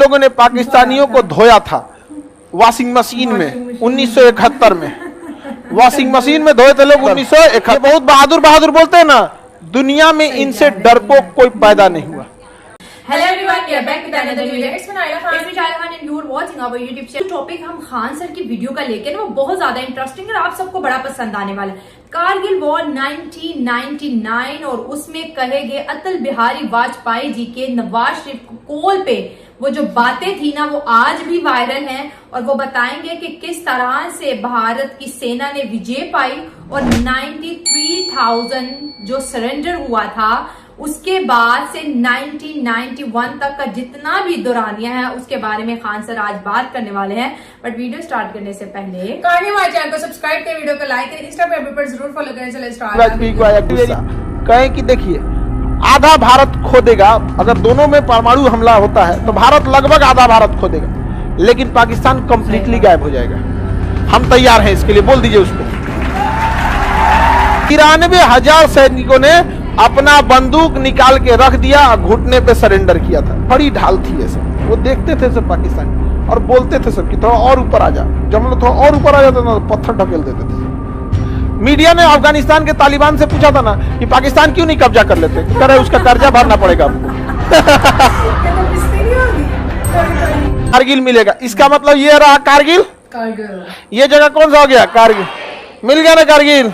लोगों ने पाकिस्तानियों को धोया था वॉशिंग मशीन में 1971 में, वॉशिंग मशीन में धोए थे लोग 1971। बहुत बहादुर बहादुर बोलते हैं ना, दुनिया में इनसे डरपोक कोई पैदा नहीं हुआ। Hello everyone, we are back with another video. It's me Naila Khan and you are watching our YouTube channel. Topic हम खान सर की वीडियो का लेके ना वो बहुत ज्यादा इंटरेस्टिंग है और आप सबको बड़ा पसंद आने वाला है। कारगिल वॉर 1999 और उसमें कहे गए अटल बिहारी वाजपेयी जी के नवाज शरीफ कॉल पे वो जो बातें थी ना वो आज भी वायरल हैं और वो बताएंगे कि किस तरह से भारत की सेना ने विजय पाई और 93,000 जो सरेंडर हुआ था उसके बाद से 1991 तक का जितना भी दौरानिया है उसके बारे में खान सर आज बात करने वाले हैं। बट वीडियो स्टार्ट करने से पहले हमारे चैनल को सब्सक्राइब करें, वीडियो को लाइक करें, इंस्टा पे जरूर फॉलो करें। चलो स्टार्ट कहें कि देखिए आधा भारत खो देगा अगर दोनों में परमाणु हमला होता है तो भारत लगभग आधा भारत खो देगा, लेकिन पाकिस्तान कंप्लीटली गायब हो जाएगा। हम तैयार हैं इसके लिए, बोल दीजिए उसको। 93,000 सैनिकों ने अपना बंदूक निकाल के रख दिया और घुटने पे सरेंडर किया था। बड़ी ढाल थी ये सब, वो देखते थे सब पाकिस्तानी और बोलते थे सब कि थोड़ा और ऊपर आ जा। जब हम लोग थोड़ा और ऊपर आ जाते ना तो पत्थर ढकेल देते थे। मीडिया ने अफगानिस्तान के तालिबान से पूछा था ना कि पाकिस्तान क्यों नहीं कब्जा कर लेते, कह रहे उसका कर्जा भरना पड़ेगा आपको। कारगिल मिलेगा, इसका मतलब ये रहा कारगिल। ये जगह कौन सा हो गया? कारगिल मिल गया ना कारगिल।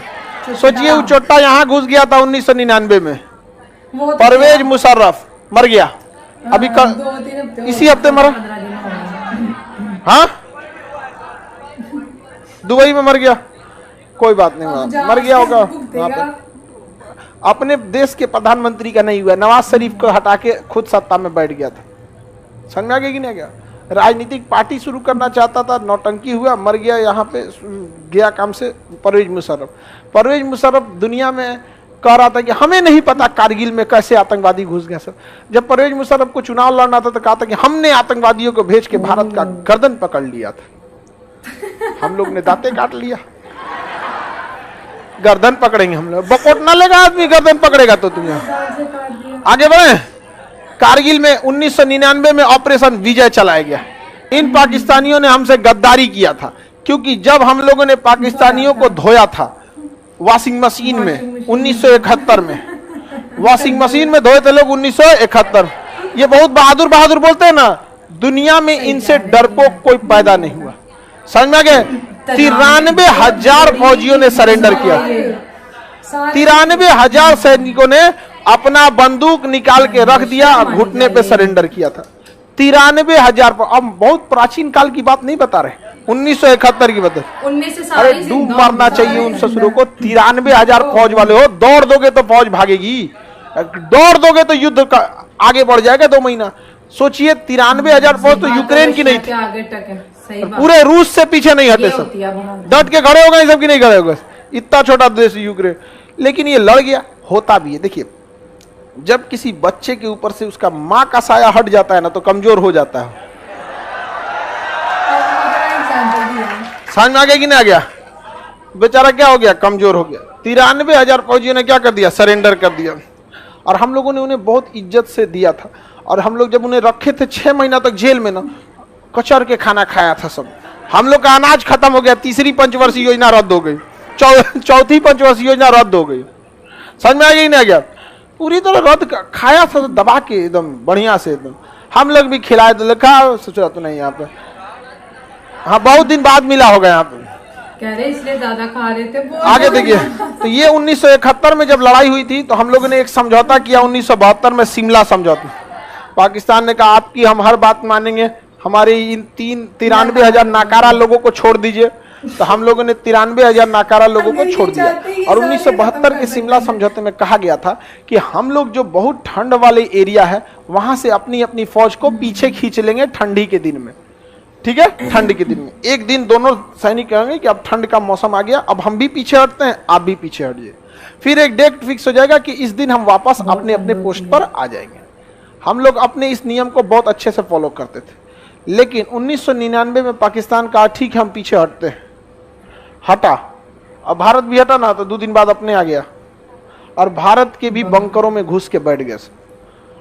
सोचिए वो चोट्टा यहाँ घुस गया था 1999 में। परवेज मुशर्रफ मर गया, अभी इसी हफ्ते मरा। हाँ दुबई में मर गया, कोई बात नहीं हुआ, मर गया होगा वहां पे। अपने देश के प्रधानमंत्री का नहीं हुआ, नवाज शरीफ को हटा के खुद सत्ता में बैठ गया था। समझ में आ गया कि नहीं गया? राजनीतिक पार्टी शुरू करना चाहता था, नौटंकी हुआ, मर गया यहाँ पे, गया काम से। परवेज मुशर्रफ दुनिया में कह रहा था कि हमें नहीं पता कारगिल में कैसे आतंकवादी घुस गए सब। जब परवेज मुशर्रफ को चुनाव लड़ना था तो कहा था कि हमने आतंकवादियों को भेज के भारत का गर्दन पकड़ लिया था। हम लोग ने दांते काट लिया, गर्दन पकड़ेंगे हम लोग। बकोट ना लेगा आदमी, गर्दन पकड़ेगा तो तुम यहाँ आगे बढ़े। कारगिल में 1999 में ऑपरेशन विजय चलाया गया। इन पाकिस्तानियों ने हमसे गद्दारी किया था, क्योंकि जब हम लोगों ने पाकिस्तानियों को धोया था वॉशिंग मशीन में 1971 में, वॉशिंग मशीन में धोए थे लोग 1971। ये बहुत बहादुर बहादुर बोलते हैं ना, दुनिया में इनसे डरपोक कोई पैदा नहीं हुआ। समझ में आ गए? 93,000 फौजियों ने सरेंडर किया। 93,000 सैनिकों ने अपना बंदूक निकाल के रख दिया और घुटने पे सरेंडर किया था। 93,000। अब बहुत प्राचीन काल की बात नहीं बता रहे, 1971 की बात है। अरे डूब मारना चाहिए उन ससुरों को। 93,000 फौज वाले हो, दौड़ दोगे तो फौज भागेगी, दौड़ दोगे तो युद्ध का आगे बढ़ जाएगा 2 महीना। सोचिए 93,000 फौज तो यूक्रेन की नहीं थी, पूरे रूस से पीछे नहीं हटे, सब डट के खड़े हो गए, सबकी नहीं खड़े हो गए। इतना छोटा देश यूक्रेन, लेकिन ये लड़ गया। होता भी है, देखिए जब किसी बच्चे के ऊपर से उसका माँ का साया हट जाता है ना तो कमजोर हो जाता है। समझ में आ गया कि नहीं आ गया? बेचारा क्या हो गया? कमजोर हो गया। 93,000 फौजियों ने क्या कर दिया? सरेंडर कर दिया। और हम लोगों ने उन्हें बहुत इज्जत से दिया था। और हम लोग जब उन्हें रखे थे 6 महीना तक जेल में ना, कचर के खाना खाया था सब। हम लोग का अनाज खत्म हो गया। तीसरी पंचवर्षीय योजना रद्द हो गई, चौथी पंचवर्षीय योजना रद्द हो गई। समझ में आ गया नहीं आ गया? पूरी तरह रद्द खाया था दबा के एकदम बढ़िया से एकदम। हम लोग भी खिलाए तो लिखा, सोचा तो नहीं यहाँ पे। हाँ बहुत दिन बाद मिला होगा यहाँ पे, कह रहे इसलिए ज्यादा खा रहे थे। आगे देखिए, तो ये 1971 में जब लड़ाई हुई थी तो हम लोगों ने एक समझौता किया 1972 में, शिमला समझौता। पाकिस्तान ने कहा आपकी हम हर बात मानेंगे, हमारे इन 93,000 नाकारा लोगों को छोड़ दीजिए। तो हम लोगों ने 93,000 नाकारा लोगों को छोड़ दिया। और 1972 के शिमला समझौते में कहा गया था कि हम लोग जो बहुत ठंड वाले एरिया है वहां से अपनी अपनी फौज को पीछे खींच लेंगे ठंडी के दिन में। ठीक है, ठंड के दिन में एक दिन दोनों सैनिक कहेंगे कि अब ठंड का मौसम आ गया, अब हम भी पीछे हटते हैं, आप भी पीछे हटिए। फिर एक डेट फिक्स हो जाएगा कि इस दिन हम वापस अपने अपने पोस्ट पर आ जाएंगे। हम लोग अपने इस नियम को बहुत अच्छे से फॉलो करते थे। लेकिन 1999 में पाकिस्तान कहा ठीक है हम पीछे हटते हैं, हटा। अब भारत भी हटा ना तो 2 दिन बाद अपने आ गया और भारत के भी बंकरों में घुस के बैठ गए।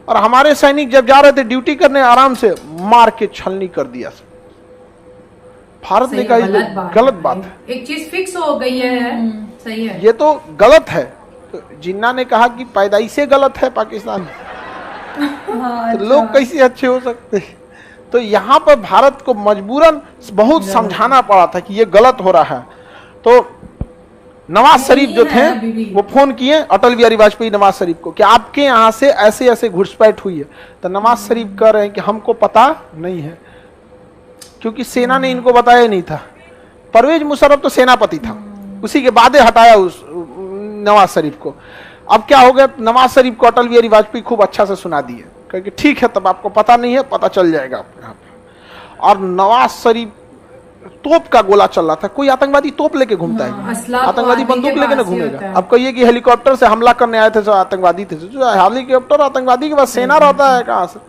और हमारे सैनिक जब जा रहे थे ड्यूटी करने आराम से मार के छलनी कर दिया। भारत ने कहा गलत बात है, एक चीज फिक्स हो गई है। सही है, ये तो गलत है। तो जिन्ना ने कहा कि पैदाइश गलत है पाकिस्तान। तो लोग कैसे अच्छे हो सकते हैं? तो यहाँ पर भारत को मजबूरन बहुत समझाना पड़ा था कि ये गलत हो रहा है। तो नवाज शरीफ जो थे वो फोन किए अटल बिहारी वाजपेयी नवाज शरीफ को कि आपके यहाँ से ऐसे ऐसे घुसपैठ हुई है। तो नवाज शरीफ कह रहे हैं कि हमको पता नहीं है, क्योंकि सेना ने इनको बताया नहीं था। परवेज मुशर्रफ तो सेनापति था, उसी के बाद हटाया उस नवाज शरीफ को। अब क्या हो गया, नवाज शरीफ को अटल बिहारी वाजपेयी खूब अच्छा से सुना दिए, क्योंकि ठीक है तब आपको पता नहीं है, पता चल जाएगा आपको यहाँ पे। और नवाज शरीफ तोप का गोला चल रहा था, कोई आतंकवादी तोप लेके घूमता है, आतंकवादी बंदूक लेके ना घूमेगा। अब कहिए कि हेलीकॉप्टर से हमला करने आए थे जो आतंकवादी थे, जो हेलीकॉप्टर आतंकवादी के पास सेना रहता है कहाँ से?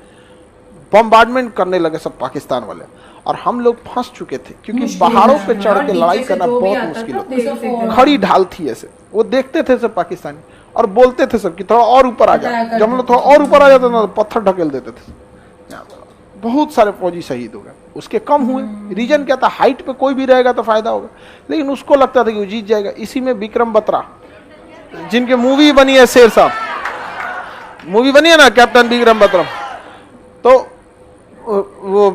बम्बार्डमेंट करने लगे सब पाकिस्तान वाले, और हम लोग फंस चुके थे, क्योंकि पहाड़ों पे चढ़ के लड़ाई करना बहुत मुश्किल है। खड़ी ढाल थी ऐसे, वो देखते थे सब पाकिस्तानी और बोलते थे सब कि थोड़ा और ऊपर आ जाए। जब हम लोग थोड़ा और ऊपर आ जाते ना, पत्थर ढकेल देते थे। बहुत सारे फौजी शहीद हो गए, उसके कम हुए। रीजन क्या था, हाइट पे कोई भी रहेगा तो फायदा होगा, लेकिन उसको लगता था कि वो जीत जाएगा। इसी में विक्रम बत्रा, जिनके मूवी बनी है शेर साहब, मूवी बनी है ना कैप्टन विक्रम बत्रा, तो वो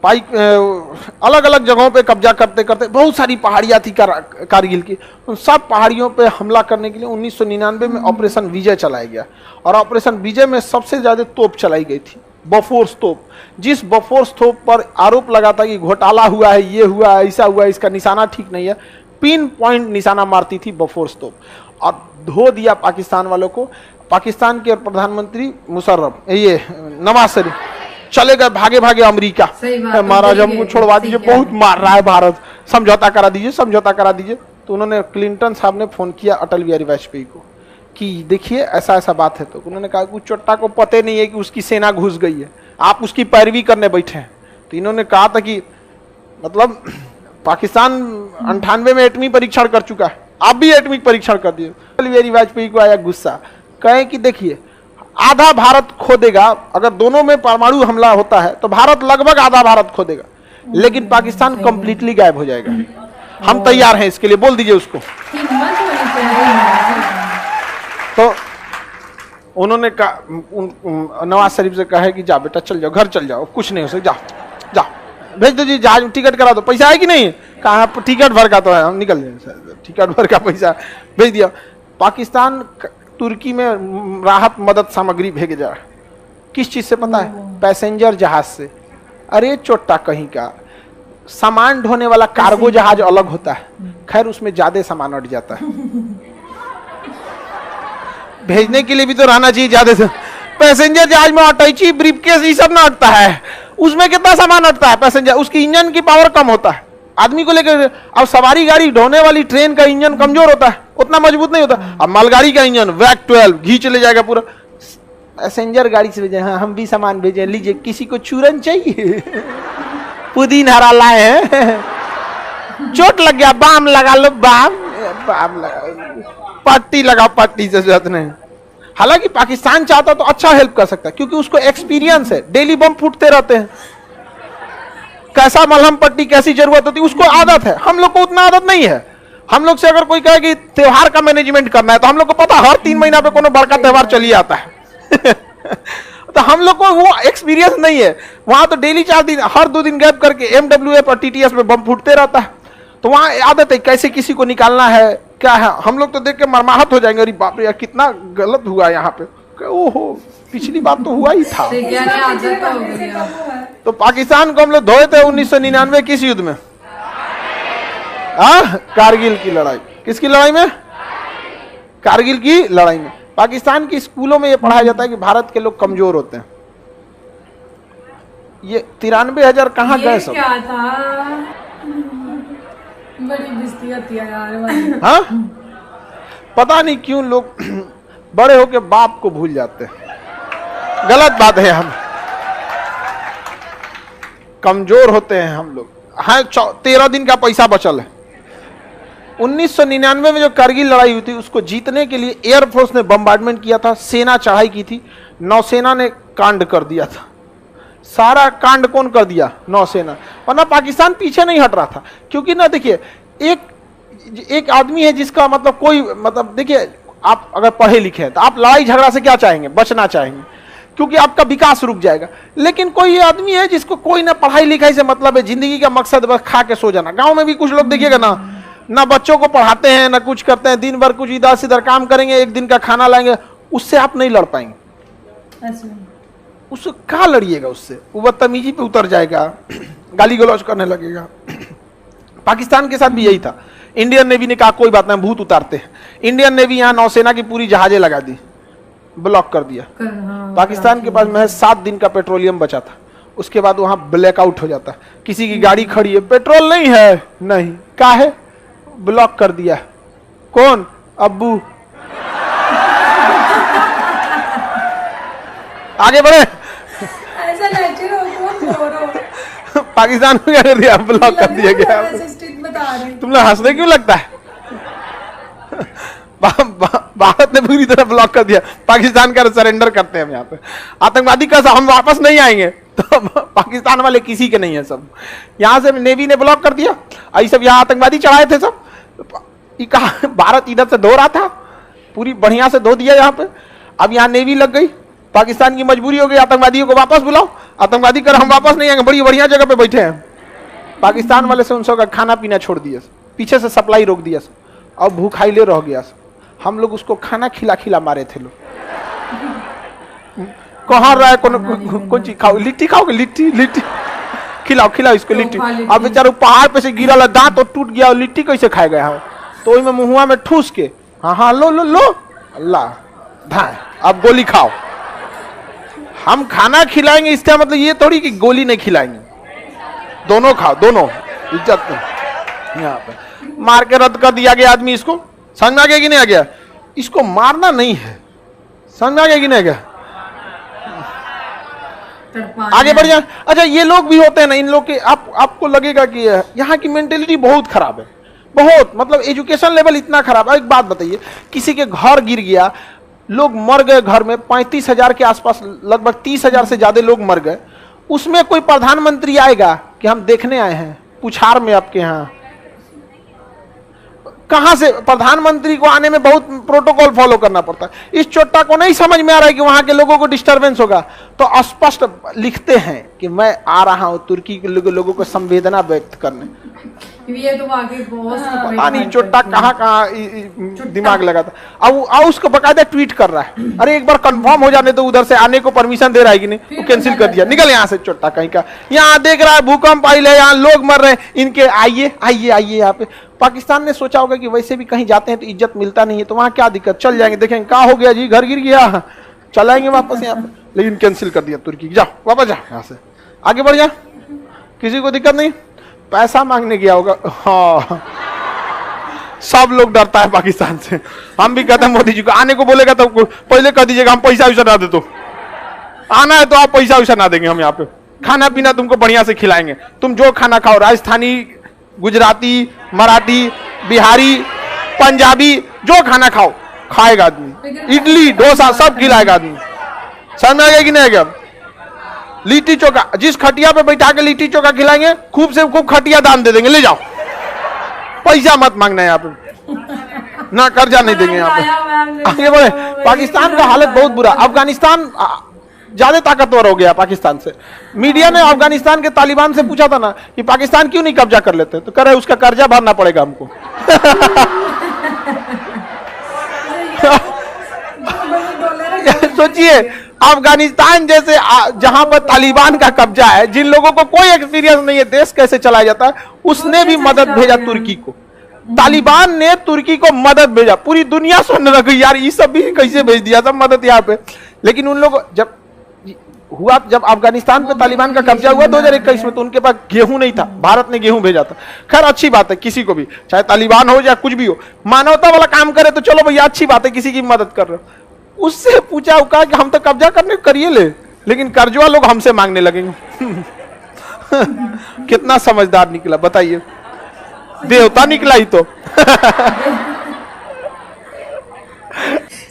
अलग अलग जगहों पे कब्जा करते करते, बहुत सारी पहाड़ियां थी कारगिल की, उन सब पहाड़ियों पे हमला करने के लिए 1999 में ऑपरेशन विजय चलाया गया। और ऑपरेशन विजय में सबसे ज्यादा तोप चलाई गई थी, बफोर्स तोप। जिस बफोर्स तोप पर आरोप लगा था कि घोटाला हुआ है, ये हुआ है, ऐसा हुआ है, इसका निशाना ठीक नहीं है, पिन पॉइंट निशाना मारती थी बफोर्स तोप, और धो दिया पाकिस्तान वालों को। पाकिस्तान के प्रधानमंत्री मुशर्रफ, ये नवाज शरीफ चले गए भागे भागे अमेरिका, महाराज हमको छोड़वा दीजिए, बहुत मार रहा है भारत, समझौता करा दीजिए, समझौता करा दीजिए। तो उन्होंने, क्लिंटन साहब ने फोन किया अटल बिहारी वाजपेयी को कि देखिए ऐसा ऐसा बात है। तो उन्होंने कहा कि चोट्टा को पता नहीं है कि उसकी सेना घुस गई है, आप उसकी पैरवी करने बैठे हैं। तो इन्होंने कहा था कि मतलब पाकिस्तान 98 में एटमी परीक्षण कर चुका है, आप भी एटमिक परीक्षण कर दिए। अटल बिहारी वाजपेयी को आया गुस्सा, कहे कि देखिए आधा भारत खो देगा, अगर दोनों में परमाणु हमला होता है तो भारत लगभग आधा भारत खो देगा, लेकिन पाकिस्तान कंप्लीटली गायब हो जाएगा। हम तैयार हैं इसके लिए, बोल दीजिए उसको। तो उन्होंने कहा, नवाज शरीफ से कहा कि जा बेटा चल जाओ, घर चल जाओ, कुछ नहीं हो सकता, जाओ जाओ, भेज दो जी, जहाज में टिकट करा दो, पैसा है कि नहीं? कहा टिकट भर का तो है, हम निकल जाए, टिकट भर का पैसा भेज दिया। पाकिस्तान तुर्की में राहत मदद सामग्री भेज जा, किस चीज से पता है? पैसेंजर जहाज से। अरे चोट्टा कहीं का, सामान ढोने वाला कार्गो जहाज अलग होता है, खैर उसमें ज्यादा सामान अट जाता है, भेजने के लिए भी तो रहना चाहिए ज्यादा से। पैसेंजर जहाज में अटैची, ब्रीफकेस, ये सब ना अटता है, उसमें कितना सामान अटता है पैसेंजर, उसकी इंजन की पावर कम होता है आदमी को लेकर। अब सवारी गाड़ी ढोने वाली ट्रेन का इंजन कमजोर होता है, उतना मजबूत नहीं होता। अब मालगाड़ी का इंजन वैक 12 घी चले जाएगा पूरा। पैसेंजर गाड़ी से भेजे, हाँ हम भी सामान भेजे, लीजिए, किसी को चूरन चाहिए? पुदीना हरा लाए हैं, चोट लग गया, बाम लगा लो, बाम लगा, पट्टी लगा, पट्टी से जरूरत नहीं। हालांकि पाकिस्तान चाहता तो अच्छा हेल्प कर सकता है, क्योंकि उसको एक्सपीरियंस है, डेली बम फूटते रहते हैं, कैसा मलहम पट्टी कैसी जरूरत होती है उसको आदत है। हम लोग को उतना आदत नहीं है। हम लोग से अगर कोई कहे कि त्योहार का मैनेजमेंट करना है, तो हम लोग को पता हर 3 महीना पे कोनो बड़का त्योहार चली आता है। तो हम लोग को वो एक्सपीरियंस नहीं है। वहां तो डेली 4 दिन, हर 2 दिन गैप करके MWF और TTS में बम फूटते रहता है, तो वहां आदत है कैसे किसी को निकालना है, क्या है। हम लोग तो देख के मरमाहत हो जाएंगे, अरे बाप रे यार कितना गलत हुआ यहाँ पे, ओहो पिछली बात तो हुआ ही था। तो पाकिस्तान को हम लोग धोए थे 1999 किस युद्ध में? कारगिल की लड़ाई। किसकी लड़ाई में? कारगिल की लड़ाई में। पाकिस्तान की स्कूलों में यह पढ़ाया जाता है कि भारत के लोग कमजोर होते हैं। ये 93,000 कहाँ गए सब? क्या था? बड़ी बिस्ती होती है यार। हाँ, पता नहीं क्यों लोग बड़े होके बाप को भूल जाते हैं। गलत बात है, हम कमजोर होते हैं हम लोग। हाँ, 13 दिन का पैसा बचल है। 1999 में जो कारगिल लड़ाई हुई थी, उसको जीतने के लिए एयरफोर्स ने बम्बार्डमेंट किया था, सेना चढ़ाई की थी, नौसेना ने कांड कर दिया था। सारा कांड कौन कर दिया? नौसेना। वरना पाकिस्तान पीछे नहीं हट रहा था, क्योंकि ना देखिए एक आदमी है जिसका मतलब कोई मतलब, देखिए आप अगर पढ़े लिखे हैं तो आप लड़ाई झगड़ा से क्या चाहेंगे? बचना चाहेंगे, क्योंकि आपका विकास रुक जाएगा। लेकिन कोई आदमी है जिसको कोई ना पढ़ाई लिखाई से मतलब है, जिंदगी का मकसद बस खा के सो जाना। गांव में भी कुछ लोग देखिएगा ना बच्चों को पढ़ाते हैं ना कुछ करते हैं, दिन भर कुछ इधर से इधर काम करेंगे, एक दिन का खाना लाएंगे, उससे आप नहीं लड़ पाएंगे। उससे क्या लड़िएगा? उससे वो बदतमीजी पे उतर जाएगा, गाली गलौज करने लगेगा। पाकिस्तान के साथ भी यही था। इंडियन नेवी ने कहा कोई बात नहीं, भूत उतारते हैं। इंडियन नेवी यहाँ नौसेना की पूरी जहाजें लगा दी, ब्लॉक कर दिया। पाकिस्तान के पास महज 7 दिन का पेट्रोलियम बचा था। उसके बाद वहां ब्लैकआउट हो जाता। किसी की गाड़ी खड़ी है, पेट्रोल नहीं है, नहीं क्या है, ब्लॉक कर दिया। कौन? अब्बू। आगे बढ़े। ऐसा पाकिस्तान में क्या कर दिया? ब्लॉक कर दिया गया। तुम लोग हंसने क्यों लगता है? भारत ने पूरी तरह ब्लॉक कर दिया। पाकिस्तान का सरेंडर करते हैं हम यहाँ पे। आतंकवादी का हम वापस नहीं आएंगे, तो पाकिस्तान वाले किसी के नहीं है। सब यहाँ से नेवी ने ब्लॉक कर दिया। आई सब यहाँ आतंकवादी चढ़ाए थे सब, कहा भारत इधर से धो रहा था, पूरी बढ़िया से धो दिया यहाँ पे। अब यहाँ नेवी लग गई, पाकिस्तान की मजबूरी हो गई, आतंकवादियों को वापस बुलाओ। आतंकवादी कर हम वापस नहीं आएंगे, बड़ी बढ़िया जगह पे बैठे हैं। पाकिस्तान वाले से उन सबका खाना पीना छोड़ दिया, पीछे से सप्लाई रोक दिया, और भूखाइले रह गया। हम लोग उसको खाना खिला खिला मारे थे लोग। कहाँ रहा है? कौन चीज खाओ? लिट्टी खाओगे? लिट्टी खिलाओ इसको लिट्टी। अब बेचारा पहाड़ पे से गिरा, दांत तो टूट गया, और लिट्टी कैसे खाएगा यहाँ? तो में मुहुआ में ठूस के, हाँ लो अल्लाह धाए, अब गोली खाओ। हम खाना खिलाएंगे इसका मतलब ये थोड़ी कि गोली नहीं खिलाएंगे, दोनों खाओ, दोनों इज्जत। यहाँ पे मार के रद्द कर दिया गया आदमी। इसको समझ में आ गया कि नहीं आ गया? इसको मारना नहीं है, समझ में आ गया कि नहीं आ गया? आगे बढ़ जाए। अच्छा, ये लोग भी होते हैं ना, इन लोग के आपको लगेगा कि यहाँ की मेंटेलिटी बहुत खराब है, बहुत मतलब एजुकेशन लेवल इतना खराब है। एक बात बताइए, किसी के घर गिर गया, लोग मर गए घर में, 35,000 के आसपास, लगभग 30,000 से ज्यादा लोग मर गए, उसमें कोई प्रधानमंत्री आएगा कि हम देखने आए हैं पुछार में आपके यहाँ? कहां से? प्रधानमंत्री को आने में बहुत प्रोटोकॉल फॉलो करना पड़ता है। इस चोट्टा को नहीं समझ में आ रहा है कि वहां के लोगों को डिस्टरबेंस होगा, तो स्पष्ट लिखते हैं कि मैं आ रहा हूं तुर्की के लोगों को संवेदना व्यक्त करने। ये तो आगे बहुत पता नहीं चोट्टा कहाँ दिमाग लगा था। अब उसको बकायदा ट्वीट कर रहा है, अरे एक बार कंफर्म हो जाने तो उधर से आने को परमिशन दे रहा है कि नहीं, वो कैंसिल कर दिया, निकल यहाँ से चोट्टा कहीं का। यहाँ देख रहा है भूकंप आई है, यहाँ लोग मर रहे हैं, इनके आइए यहाँ पे। पाकिस्तान ने सोचा होगा कि वैसे भी कहीं जाते हैं तो इज्जत मिलता नहीं है, तो वहां क्या दिक्कत, चल जाएंगे, देखेंगे क्या हो गया जी, घर गिर गया, चलाएंगे वापस यहाँ पे। लेकिन कैंसिल कर दिया तुर्की, जाओ वापस जाओ यहाँ से, आगे बढ़ जा, किसी को दिक्कत नहीं। पैसा मांगने गया होगा, हाँ सब लोग डरता है पाकिस्तान से। हम भी कहते हैं मोदी जी को आने को बोलेगा तो पहले कह दीजिएगा हम पैसा वैसा ना दे, तो आना है तो आप पैसा वैसा ना देंगे, हम यहाँ पे खाना पीना तुमको बढ़िया से खिलाएंगे, तुम जो खाना खाओ, राजस्थानी, गुजराती, मराठी, बिहारी, पंजाबी, जो खाना खाओ खाएगा आदमी, इडली डोसा सब खिलाएगा आदमी। समझ में आ गया कि नहीं आ गया? लिट्टी चोखा, जिस खटिया पे बैठा के लिट्टी चोखा खिलाएंगे, खूब से खूब खटिया दान दे देंगे, ले जाओ, पैसा मत मांगना है यहाँ पे, ना कर्जा नहीं देंगे यहाँ पे। आगे बढ़े। पाकिस्तान का हालत बहुत बुरा। अफगानिस्तान ज्यादा ताकतवर हो गया पाकिस्तान से। मीडिया ने अफगानिस्तान के तालिबान से पूछा था ना कि पाकिस्तान क्यों नहीं कब्जा कर लेते, तो कह रहे उसका कर्जा भरना पड़ेगा हमको। सोचिए, अफगानिस्तान जैसे जहां पर तालिबान का कब्जा है, जिन लोगों को कोई एक्सपीरियंस नहीं है देश कैसे चलाया जाता है, उसने भी मदद भेजा तुर्की को। तालिबान ने तुर्की को मदद भेजा, पूरी दुनिया सुन रही यार, ये सब भी कैसे भेज दिया सब मदद यहाँ पे। लेकिन उन लोग जब अफगानिस्तान पे तालिबान का कब्जा हुआ 2021 में, तो उनके पास गेहूं नहीं था, भारत ने गेहूं भेजा था। खैर अच्छी बात है, किसी को भी, चाहे तालिबान हो या कुछ भी हो, मानवता वाला काम करे तो चलो भैया अच्छी बात है, किसी की मदद कर रहे हो। उससे पूछा कहा कि हम तो कब्जा करने करिए ले, लेकिन कर्जवा लोग हमसे मांगने लगेंगे। कितना समझदार निकला बताइए, देवता निकला ही तो।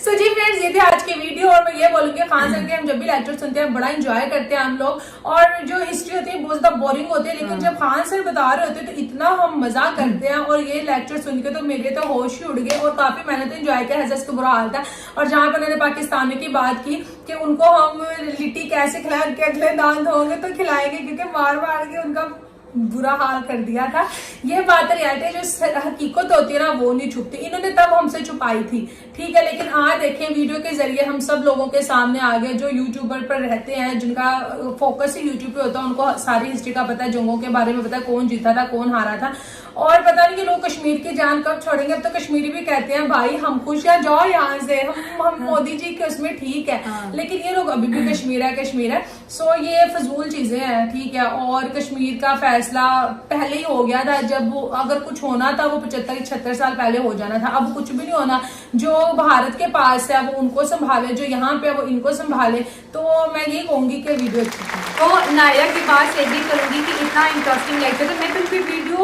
सो जी फ्रेंड्स, ये थे आज के वीडियो, और मैं ये बोलूंगी खान सर के हम जब भी लेक्चर सुनते हैं बड़ा इंजॉय करते हैं हम लोग, और जो हिस्ट्री होती है बहुत ज्यादा बोरिंग होती है, लेकिन जब खान सर बता रहे होते हैं तो इतना हम मजा करते हैं। और ये लेक्चर सुन के तो मेरे तो होश ही उड़ गए, और काफी मैंने तो एंजॉय किया। हजरत का बुरा हाल था, और जहाँ पर उन्होंने पाकिस्तानी की बात की कि उनको हम लिट्टी कैसे खिलाएंगे, के अगले दांत होंगे तो खिलाएंगे, क्योंकि मार मार के उनका बुरा हाल कर दिया था। ये बात रियलिटी है, जो हकीकत होती है ना वो नहीं छुपती, इन्होंने तब हमसे छुपाई थी, ठीक है। लेकिन आज देखें वीडियो के जरिए हम सब लोगों के सामने आ गए, जो यूट्यूबर पर रहते हैं, जिनका फोकस ही यूट्यूब पे होता है, उनको सारी हिस्ट्री का पता है, जंगों के बारे में पता है, कौन जीता था कौन हारा था। और पता नहीं कि लोग कश्मीर की जान कब छोड़ेंगे। अब तो कश्मीरी भी कहते हैं भाई हम खुश हैं, जाओ यहाँ से, हम मोदी जी के उसमें ठीक है, लेकिन ये लोग अभी भी कश्मीर है। सो ये फजूल चीजें हैं, ठीक है। और कश्मीर का फैसला पहले ही हो गया था, जब अगर कुछ होना था वो 75-76 साल पहले हो जाना था। अब कुछ भी नहीं होना, जो भारत के पास है वो उनको संभाले, जो यहाँ पे वो इनको संभाले। तो मैं ये कहूंगी कि वीडियो अच्छी थी। तो नायरा की बात से एग्री करूंगी कि इतना इंटरेस्टिंग लगता है, तो मैं तो इनकी वीडियो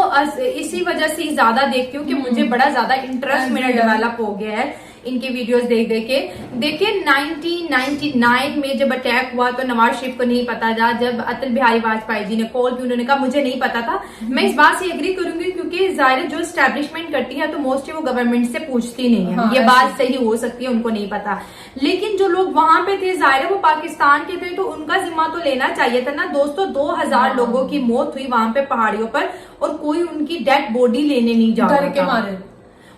इसी वजह से ज्यादा देखती हूँ कि मुझे बड़ा ज्यादा इंटरेस्ट मेरा डेवलप हो गया है इनके वीडियोस देख देख के। देखिए 1999 में जब अटैक हुआ तो नवाज शरीफ को नहीं पता था, जब अटल बिहारी वाजपेयी जी ने कॉल की उन्होंने कहा मुझे नहीं पता था। मैं इस बात से एग्री करूंगी, क्योंकि जाहिर जो स्टैब्लिशमेंट करती है तो मोस्टली वो गवर्नमेंट से पूछती नहीं है। ये बात सही हो सकती है, उनको नहीं पता। लेकिन जो लोग वहां पे थे जाहिर वो पाकिस्तान के थे, तो उनका जिम्मा तो लेना चाहिए था ना दोस्तों। 2000 लोगों की मौत हुई वहां पे पहाड़ियों पर, और कोई उनकी डेड बॉडी लेने नहीं जा रहा के मारे।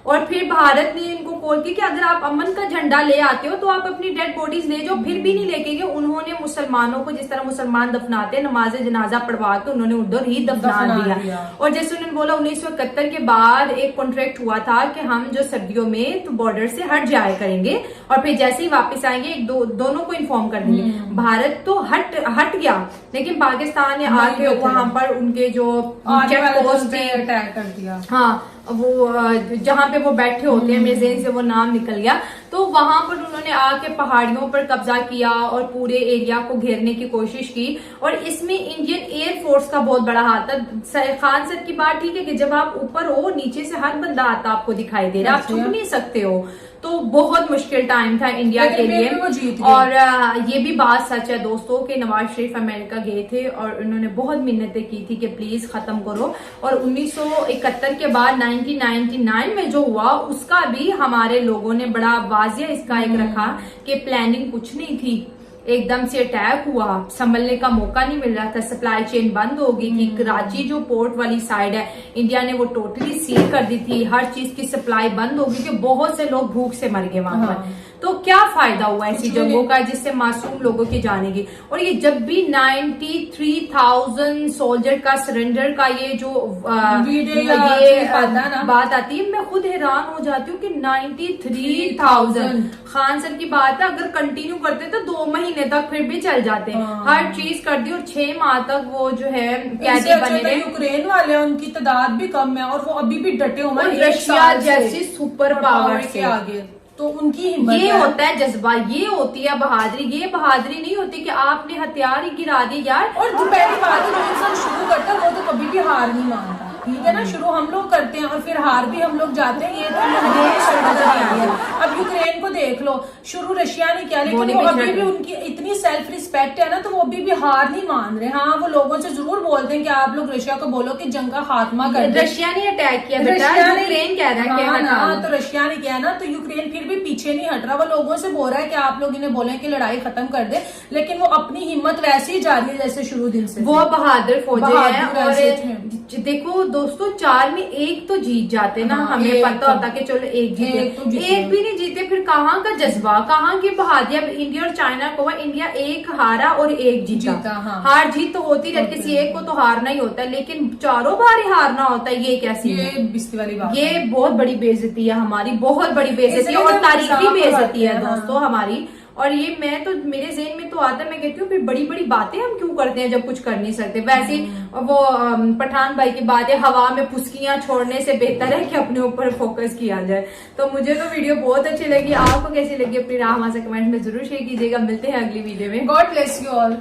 और फिर भारत ने इनको कॉल की कि अगर आप अमन का झंडा ले आते हो तो आप अपनी डेड बॉडीज ले जाओ, फिर भी नहीं लेके गए। उन्होंने मुसलमानों को जिस तरह मुसलमान दफनाते हैं, नमाज जनाजा पढ़वा के उन्होंने उधर ही दफना दिया। और जैसे उन्होंने बोला 1971 के बाद एक कॉन्ट्रैक्ट हुआ था कि हम जो सर्दियों में तो बॉर्डर से हट जाया करेंगे, और फिर जैसे ही वापस आएंगे दोनों को इन्फॉर्म कर देंगे। भारत तो हट गया, लेकिन पाकिस्तान ने आके वहां पर उनके जो चेक पोस्ट अटैक कर दिया, हाँ वो जहाँ पे वो बैठे होते हैं, मेरे ज़हन से वो नाम निकल गया, तो वहां पर उन्होंने आके पहाड़ियों पर कब्जा किया और पूरे एरिया को घेरने की कोशिश की। और इसमें इंडियन एयर फोर्स का बहुत बड़ा हाथ था। खान सर की बात ठीक है कि जब आप ऊपर हो, नीचे से हर बंदा आता आपको दिखाई दे रहा है, आप छुप नहीं सकते हो। तो बहुत मुश्किल टाइम था इंडिया के लिए। और ये भी बात सच है दोस्तों कि नवाज शरीफ अमेरिका गए थे और उन्होंने बहुत मिन्नतें की थी कि प्लीज खत्म करो। और 1971 के बाद 1999 में जो हुआ उसका भी हमारे लोगों ने बड़ा वाजिया इसका एक रखा कि प्लानिंग कुछ नहीं थी, एकदम से अटैक हुआ, संभलने का मौका नहीं मिल रहा था, सप्लाई चेन बंद हो गई थी। कराची जो पोर्ट वाली साइड है इंडिया ने वो टोटली सील कर दी थी, हर चीज की सप्लाई बंद हो गई कि बहुत से लोग भूख से मर गए वहां पर। तो क्या फायदा हुआ ऐसी जंगों का जिससे मासूम लोगों की जाने की। और ये जब भी 93,000 सोल्जर का सरेंडर का ये जो बात आती है, मैं खुद हैरान हो जाती हूँ कि 93,000 खान सर की बात है, अगर कंटिन्यू करते तो 2 महीने तक फिर भी चल जाते हैं। हर चीज कर दी और 6 माह तक वो जो है कैदी बने रहे। यूक्रेन वाले उनकी तादाद भी कम है और वो अभी भी डटे हुए हैं रशिया जैसी सुपर पावर से आगे। तो उनकी हिम्मत ये होता है जज्बा, ये होती है बहादुरी। ये बहादुरी नहीं होती कि आपने हथियार ही गिरा दिए यार। और दोपहर बाद जो इंसान शुरू करता है वो तो कभी भी हार नहीं मानता, ठीक है ना। शुरू हम लोग करते हैं और फिर हार भी हम लोग जाते हैं। ये तो अब यूक्रेन को देख लो, शुरू रशिया ने किया, लेकिन वो अभी भी उनकी इतनी सेल्फ रिस्पेक्ट है ना, तो वो अभी भी हार नहीं मान रहे। हाँ, वो लोगों से जरूर बोलते हैं कि आप लोग रशिया को बोलो कि जंग का खात्मा कर दे। रशिया ने अटैक किया, यूक्रेन कह रहा है तो रशिया ने किया ना, तो यूक्रेन फिर भी पीछे नहीं हट रहा। वो लोगों से बोल रहा है कि आप लोग इन्हें बोले कि लड़ाई खत्म कर दे, लेकिन वो अपनी हिम्मत वैसे ही जारी है जैसे शुरू दिन से। वो बहादुर फौजी है। और देखो दोस्तों, 4 में 1 तो जीत जाते ना। हमें पता होता कि चलो 1 जीते, एक भी नहीं जीते, फिर कहाँ का जज्बा, कहाँ की बहादुरी। अब इंडिया और चाइना को, इंडिया 1 हारा और 1 जीता। हार जीत तो होती रहती, किसी एक को तो हारना ही होता है, लेकिन 4 बार ही हारना होता है, ये कैसी बिस्ती वाली बात। ये बहुत बड़ी बेइज्जती है हमारी, बहुत बड़ी बेइज्जती है और तारीखी बेइज्जती है दोस्तों हमारी। और ये मैं तो मेरे ज़हन में तो आता है, मैं कहती हूँ फिर बड़ी बड़ी बातें हम क्यों करते हैं जब कुछ कर नहीं सकते। वैसे वो पठान भाई की बात है, हवा में फुसकियां छोड़ने से बेहतर है कि अपने ऊपर फोकस किया जाए। तो मुझे तो वीडियो बहुत अच्छी लगी, आपको कैसी लगी अपनी राय हमारे कमेंट में जरूर शेयर कीजिएगा। मिलते हैं अगली वीडियो में। God bless you all.